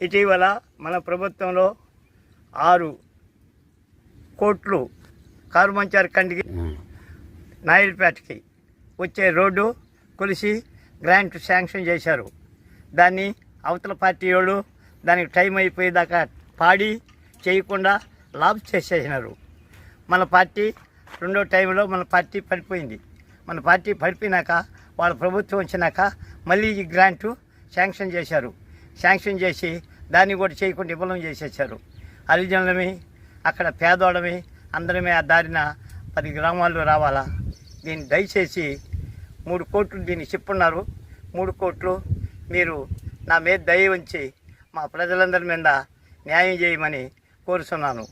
ఇటీవల మన ప్రభుత్వంలో 6 కోట్లు కారుమంచారు కండికి నాయుడుపేటకి వచ్చే రోడ్డు కొలిసి గ్రాంట్ శాంక్షన్ చేశారు. దాన్ని అవతల పార్టీ వాళ్ళు దానికి టైం అయిపోయేదాకా పాడి చేయకుండా లాబ్ చేసేసినారు. మన పార్టీ రెండో టైంలో మన పార్టీ పడిపోయింది. మన పార్టీ పడిపోయినాక వాళ్ళ ప్రభుత్వం వచ్చినాక మళ్ళీ ఈ గ్రాంటు శాంక్షన్ చేశారు. శాంక్షన్ చేసి దాన్ని కూడా చేయకుండా విఫలం చేసేసారు. హరిజనులమి అక్కడ పేదోళ్ళమి అందరమే ఆ దారిన 10 గ్రామాల్లో రావాలా. దీన్ని దయచేసి 3 కోట్లు దీన్ని చెప్పున్నారు. 3 కోట్లు మీరు నా మీద దయ ఉంచి మా ప్రజలందరి మీద న్యాయం చేయమని కోరుతున్నాను.